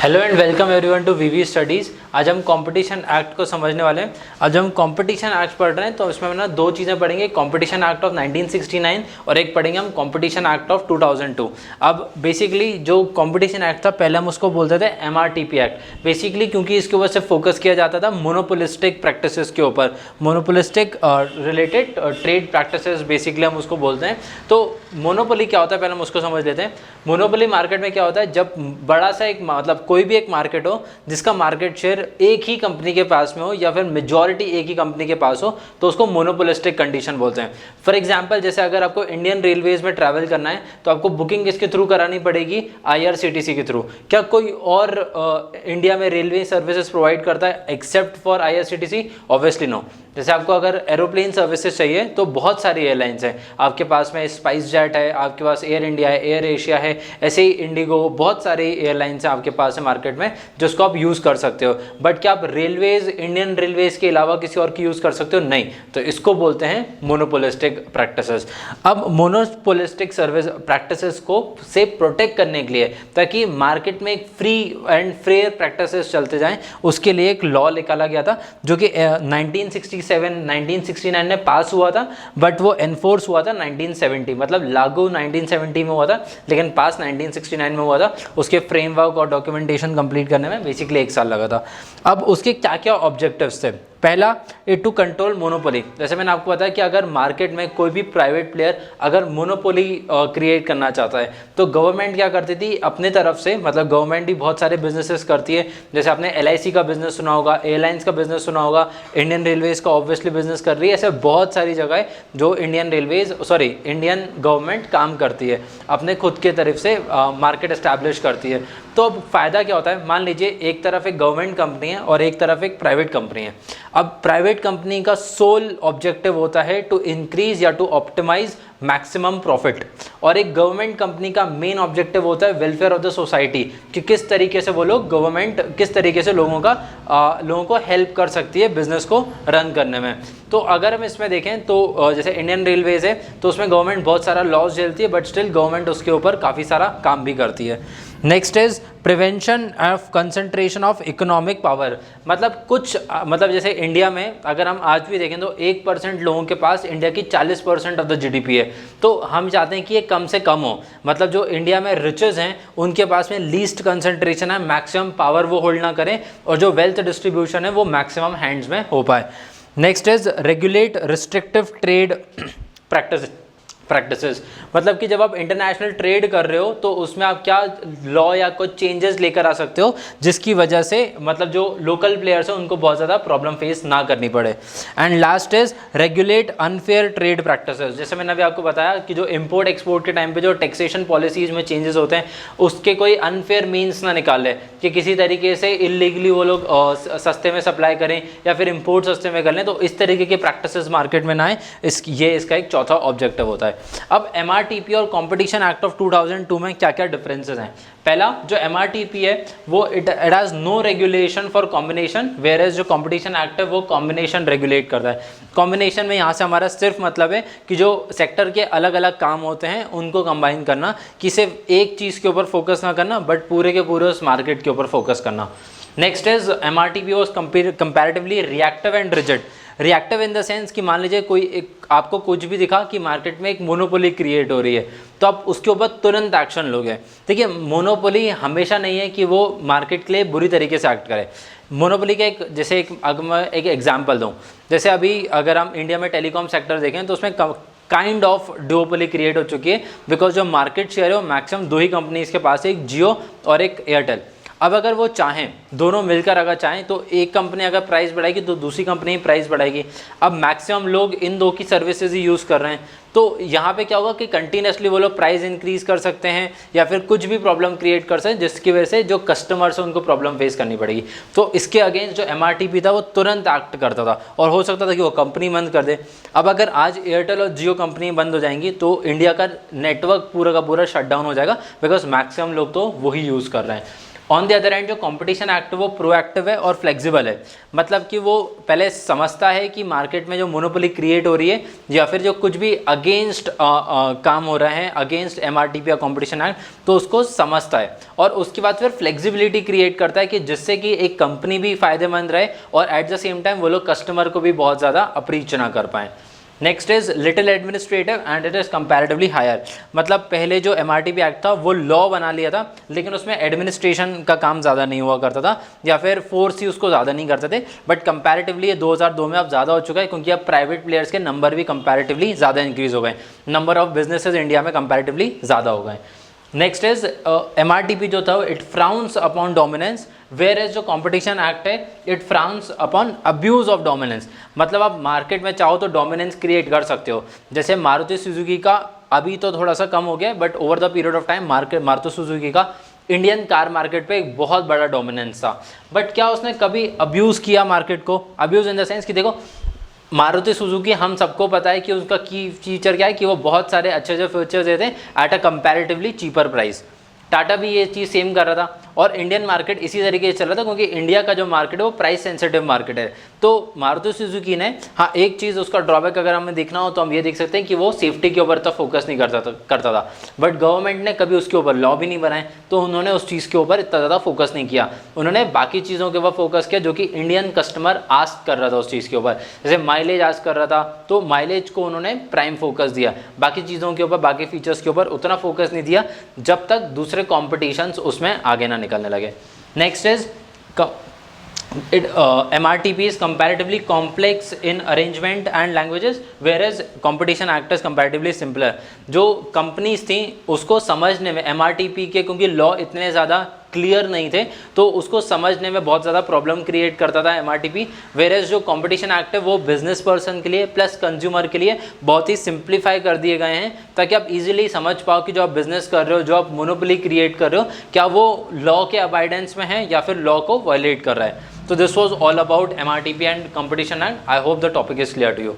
Hello and welcome everyone to VV studies. आज हम competition act को समझने वाले हैं। आज हम कंपटीशन एक्ट पढ़ रहे हैं तो इसमें हम ना दो चीज़ें पढ़ेंगे, कंपटीशन एक्ट ऑफ 1969 और एक पढ़ेंगे हम कंपटीशन एक्ट ऑफ 2002। अब बेसिकली जो कंपटीशन एक्ट था पहले हम उसको बोलते थे MRTP एक्ट, बेसिकली क्योंकि इसके ऊपर से फोकस किया जाता था मोनोपोलिस्टिक प्रैक्टिसेस के ऊपर, monopolistic related trade practices basically हम उसको बोलते हैं। तो मोनोपोली क्या होता है पहले हम उसको समझ लेते हैं। मोनोपोली मार्केट में क्या होता है, जब बड़ा सा एक मतलब कोई भी एक मार्केट हो जिसका मार्केट शेयर एक ही कंपनी के पास में हो या फिर मेजॉरिटी एक ही कंपनी के पास हो तो उसको मोनोपोलिस्टिक कंडीशन बोलते हैं। फॉर एग्जांपल जैसे अगर आपको इंडियन रेलवेज में ट्रैवल करना है तो आपको बुकिंग किसके थ्रू करानी पड़ेगी, IRCTC के थ्रू। क्या कोई और इंडिया में रेलवे सर्विसेज प्रोवाइड करता है except for IRCTC? Obviously no. जैसे आपको अगर एरोप्लेन सर्विसेज चाहिए तो बहुत सारी एयरलाइंस हैं, आपके पास में स्पाइस जेट है, आपके पास एयर इंडिया है, एयर एशिया है, ऐसे ही इंडिगो, बहुत सारी एयरलाइंस हैं आपके पास है मार्केट में जिसको आप यूज़ कर सकते हो। बट क्या आप रेलवेज, इंडियन रेलवेज के अलावा किसी और की यूज़ कर सकते हो? नहीं। तो इसको बोलते हैं मोनोपोलिस्टिक प्रैक्टिसेस। अब मोनोपोलिस्टिक सर्विस प्रैक्टिसेस को से प्रोटेक्ट करने के लिए, ताकि मार्केट में एक फ्री एंड फेयर प्रैक्टिसेस चलते जाएं, उसके लिए एक लॉ निकाला गया था जो कि 1969 में पास हुआ था, बट वो एनफोर्स हुआ था 1970, मतलब लागू 1970 में हुआ था लेकिन पास 1969 में हुआ था। उसके फ्रेमवर्क और डॉक्यूमेंटेशन कंप्लीट करने में बेसिकली 1 साल लगा था। अब उसके क्या क्या ऑब्जेक्टिव्स थे? पहला, इट टू कंट्रोल मोनोपोली। जैसे मैंने आपको बताया कि अगर मार्केट में कोई भी प्राइवेट प्लेयर अगर मोनोपोली क्रिएट करना चाहता है तो गवर्नमेंट क्या करती थी अपने तरफ से, मतलब गवर्नमेंट भी बहुत सारे बिजनेसेस करती है। जैसे आपने LIC का बिजनेस सुना होगा, एयरलाइंस का बिजनेस सुना होगा, इंडियन रेलवेज का ऑब्वियसली बिजनेस कर रही है। ऐसे बहुत सारी जगह जो इंडियन गवर्नमेंट काम करती है, अपने खुद के तरफ से मार्केट एस्टैब्लिश करती है। तो अब फ़ायदा क्या होता है, मान लीजिए एक तरफ एक गवर्नमेंट कंपनी है और एक तरफ एक प्राइवेट कंपनी है। अब प्राइवेट कंपनी का सोल ऑब्जेक्टिव होता है टू इंक्रीज या टू ऑप्टिमाइज मैक्सिमम प्रॉफिट, और एक गवर्नमेंट कंपनी का मेन ऑब्जेक्टिव होता है वेलफेयर ऑफ द सोसाइटी, कि किस तरीके से वो लोग गवर्नमेंट किस तरीके से लोगों को हेल्प कर सकती है बिजनेस को रन करने में। तो अगर हम इसमें देखें तो जैसे इंडियन रेलवेज है तो उसमें गवर्नमेंट बहुत सारा लॉस झेलती है, बट स्टिल गवर्नमेंट उसके ऊपर काफ़ी सारा काम भी करती है। Next is prevention of concentration of economic power. मतलब जैसे इंडिया में अगर हम आज भी देखें तो 1% लोगों के पास इंडिया की 40% ऑफ द GDP है। तो हम चाहते हैं कि ये कम से कम हो, मतलब जो इंडिया में रिचेस हैं उनके पास में लीस्ट कंसंट्रेशन है, मैक्सिमम पावर वो होल्ड ना करें, और जो वेल्थ डिस्ट्रीब्यूशन है वो मैक्सिमम हैंड्स में हो पाए। Next is regulate restrictive trade practices. मतलब कि जब आप इंटरनेशनल ट्रेड कर रहे हो तो उसमें आप क्या लॉ या कुछ चेंजेस लेकर आ सकते हो जिसकी वजह से मतलब जो लोकल प्लेयर्स हैं उनको बहुत ज़्यादा प्रॉब्लम फेस ना करनी पड़े। And last is regulate unfair trade practices. जैसे मैंने अभी आपको बताया कि जो इम्पोर्ट एक्सपोर्ट के टाइम पे जो टैक्सेशन पॉलिसीज में चेंजेस होते हैं उसके कोई अनफेयर मीन्स ना निकाले कि किसी तरीके से इलीगली वो लोग सस्ते में सप्लाई करें या फिर इम्पोर्ट सस्ते में कर लें, तो इस तरीके के प्रैक्टिसेस मार्केट में ना आए। ये इसका एक चौथा ऑब्जेक्टिव होता है। अब MRTP और कंपटीशन एक्ट ऑफ 2002 में क्या क्या डिफरेंसेस हैं? पहला, जो MRTP है वो it has no regulation for combination, whereas जो कंपटीशन एक्ट है वो कॉम्बिनेशन रेगुलेट करता है। कॉम्बिनेशन में यहाँ से हमारा सिर्फ मतलब है कि जो सेक्टर के अलग अलग काम होते हैं उनको कंबाइन करना, कि सिर्फ एक चीज़ के ऊपर फोकस ना करना बट पूरे के पूरे उस मार्केट के ऊपर फोकस करना। Next is MRTP was comparatively reactive and rigid. Reactive in the sense कि मान लीजिए आपको कुछ भी दिखा कि मार्केट में एक मोनोपोली क्रिएट हो रही है तो आप उसके ऊपर तुरंत एक्शन लोगे। देखिए, मोनोपोली हमेशा नहीं है कि वो मार्केट के लिए बुरी तरीके से एक्ट करे। मोनोपोली का अगर मैं एक एग्जांपल दूं, जैसे अभी अगर हम इंडिया में टेलीकॉम सेक्टर देखें तो उसमें काइंड ऑफ डुओपोली क्रिएट हो चुकी है, बिकॉज जो मार्केट शेयर है वो मैक्सिमम 2 ही कंपनीज के पास है, एक जियो और एक एयरटेल। अब अगर वो चाहें, दोनों मिलकर अगर चाहें तो एक कंपनी अगर प्राइस बढ़ाएगी तो दूसरी कंपनी प्राइस बढ़ाएगी। अब मैक्सिमम लोग इन दो की सर्विसेज ही यूज़ कर रहे हैं, तो यहाँ पे क्या होगा कि कंटिन्यूसली वो लोग प्राइस इंक्रीज कर सकते हैं या फिर कुछ भी प्रॉब्लम क्रिएट कर सकते हैं जिसकी वजह से जो कस्टमर्स हैं उनको प्रॉब्लम फेस करनी पड़ेगी। तो इसके अगेंस्ट जो MRTP था वो तुरंत एक्ट करता था और हो सकता था कि वो कंपनी बंद कर दे। अब अगर आज एयरटेल और जियो कंपनी बंद हो जाएंगी तो इंडिया का नेटवर्क पूरा का पूरा शट डाउन हो जाएगा, बिकॉज मैक्सिमम लोग तो वही यूज़ कर रहे हैं। ऑन द अदर हैंड जो कंपटीशन एक्ट वो प्रोएक्टिव है और फ्लेक्सिबल है, मतलब कि वो पहले समझता है कि मार्केट में जो मोनोपोली क्रिएट हो रही है या फिर जो कुछ भी अगेंस्ट काम हो रहा है अगेंस्ट एमआरटीपी या कंपटीशन एक्ट, तो उसको समझता है और उसके बाद फिर फ्लेक्सिबिलिटी क्रिएट करता है कि जिससे कि एक कंपनी भी फायदेमंद रहे और एट द सेम टाइम वो लोग कस्टमर को भी बहुत ज़्यादा अप्रीच ना कर पाएँ। Next is little administrative and it is comparatively higher, मतलब पहले जो एमआरटीपी एक्ट था वो लॉ बना लिया था लेकिन उसमें एडमिनिस्ट्रेशन का काम ज़्यादा नहीं हुआ करता था या फिर फोर्स ही उसको ज़्यादा नहीं करते थे, बट कंपैरेटिवली ये 2002 में अब ज़्यादा हो चुका है क्योंकि अब प्राइवेट प्लेयर्स के नंबर भी कंपैरेटिवली ज़्यादा इंक्रीज़ हो गए, नंबर ऑफ बिजनेसेस इंडिया में कंपैरेटिवली ज़्यादा हो गए। नेक्स्ट इज एमआरटीपी जो था it frowns upon dominance, whereas जो कंपटीशन एक्ट है it frowns upon abuse of dominance, मतलब आप मार्केट में चाहो तो डोमिनेंस क्रिएट कर सकते हो। जैसे मारुति सुजुकी का अभी तो थोड़ा सा कम हो गया but over the period of time Maruti Suzuki का इंडियन कार मार्केट पे एक बहुत बड़ा डोमिनेंस था, बट क्या उसने कभी अब्यूज़ किया मार्केट को? अब्यूज़ इन द सेंस कि देखो मारुति सुजुकी हम सबको पता है कि उसका की फीचर क्या है कि वो बहुत सारे अच्छे अच्छे फीचर्स देते हैं at a comparatively cheaper price. Tata भी ये चीज़ सेम कर रहा था और इंडियन मार्केट इसी तरीके से चल रहा था क्योंकि इंडिया का जो मार्केट है वो प्राइस सेंसिटिव मार्केट है। तो मारुति सुजुकी ने हाँ एक चीज़ उसका ड्रॉबैक अगर हमें देखना हो तो हम ये देख सकते हैं कि वो सेफ्टी के ऊपर तो फोकस नहीं करता था, बट गवर्नमेंट ने कभी उसके ऊपर लॉ भी नहीं बनाए तो उन्होंने उस चीज़ के ऊपर इतना ज़्यादा फोकस नहीं किया, उन्होंने बाकी चीज़ों के ऊपर फोकस किया जो कि इंडियन कस्टमर आस्क कर रहा था उस चीज़ के ऊपर। जैसे माइलेज आस्क कर रहा था तो माइलेज को उन्होंने प्राइम फोकस दिया, बाकी चीज़ों के ऊपर बाकी फीचर्स के ऊपर उतना फोकस नहीं दिया जब तक दूसरे कॉम्पिटिशन्स उसमें आगे ना निकलने लगे। Next is MRTP is comparatively complex in arrangement and languages whereas competition act is comparatively simpler। जो कंपनीज थी उसको समझने में MRTP के क्योंकि लॉ इतने ज़्यादा क्लियर नहीं थे तो उसको समझने में बहुत ज़्यादा प्रॉब्लम क्रिएट करता था MRTP, वेरेज जो कंपटीशन एक्ट है वो बिजनेस पर्सन के लिए प्लस कंज्यूमर के लिए बहुत ही सिंप्लीफाई कर दिए गए हैं ताकि आप इजीली समझ पाओ कि जो आप बिजनेस कर रहे हो जो आप मोनोपोली क्रिएट कर रहे हो क्या वो लॉ के अबाइडेंस में है या फिर लॉ को वायलेट कर रहा है। तो this was all about MRTP and competition act. I hope the topic is clear to you.